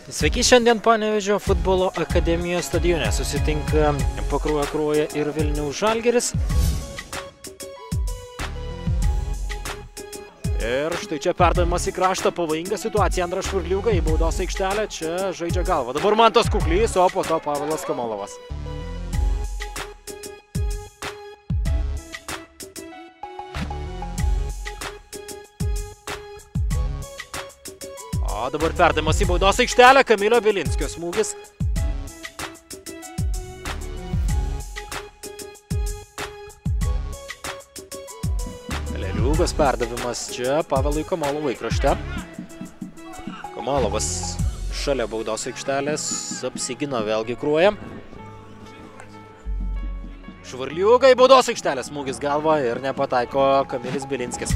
Sveiki, šiandien Panevėžio futbolo akademijos stadione susitinka Pakruojo Kruoja ir Vilniaus Žalgiris. Ir štai čia perdavimas į kraštą, pavojinga situacija. Andras Švurliuga į baudos aikštelę, čia žaidžia galvą. Dabar Mantas Kuklys, o po to Pavelas Kamolovas. O dabar perdavimas į baudos aikštelę, Kamilio Bilinskio smūgis. Leliugas perdavimas čia Pavelui Kamolovui krašte. Kamolovas šalia baudos aikštelės, apsigino vėlgi Kruoja. Švurliuga į baudos aikštelės, smūgis galva ir nepataiko Kamilis Bilinskis.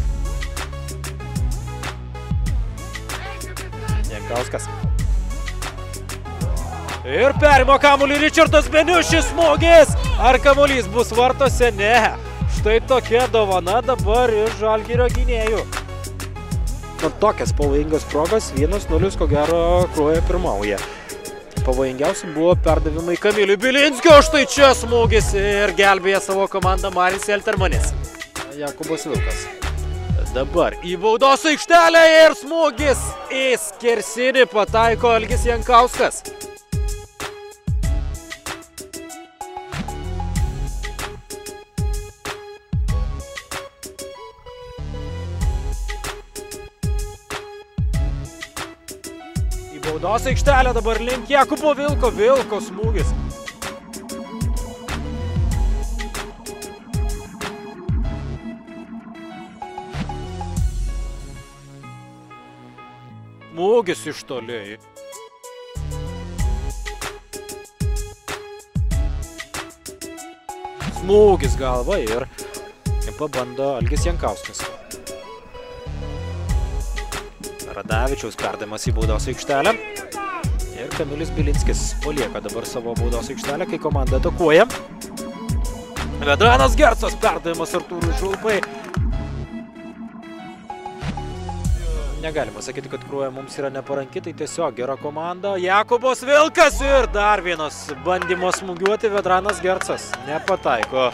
Jankauskas. Ir perima kamuolį Ričardas Beniušis, smūgis. Ar kamuolys bus vartose? Ne. Štai tokia dovana dabar iš Žalgirio gynėjų. Tokias pavojingas progas, 1-0 ko gero Kruoja pirmauja. Pavojingiausi buvo perdavimai Kamiliui Bilinskio, štai čia smūgis ir gelbėja savo komandą Maris Eltermanis. Jakubas Vilkas. Dabar į baudos aikštelę ir smūgis į skersinį pataiko Algis Jankauskas. Į baudos aikštelę dabar link Jakubo Vilko, Vilko smūgis. Smūgis iš toli. Smūgis galva ir pabando Algis Jankauskas. Radavičiaus perdavimas į baudos aikštelę. Ir Kamilis Bilinskis palieka dabar savo baudos aikštelę, kai komanda atakuoja. Vedranas Gercas perdavimas Artūrui Žulpai. Negalima sakyti, kad Kruoja mums yra neparanki, tai tiesiog gera komanda. Jakubas Vilkas ir dar vienas bandymas smūgiuoti, Vedranas Gercas nepataiko.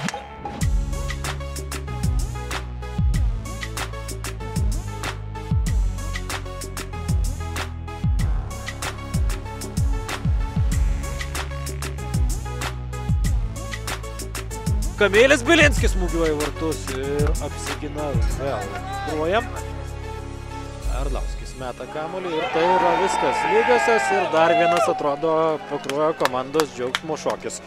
Kamilis Bilinskis smūgiuoja vartus ir apsigina vėl Kruoja. Arlauskis meta kamuolį ir tai yra viskas lygiosios ir dar vienas atrodo Pakruojo komandos džiaugsmo šokis.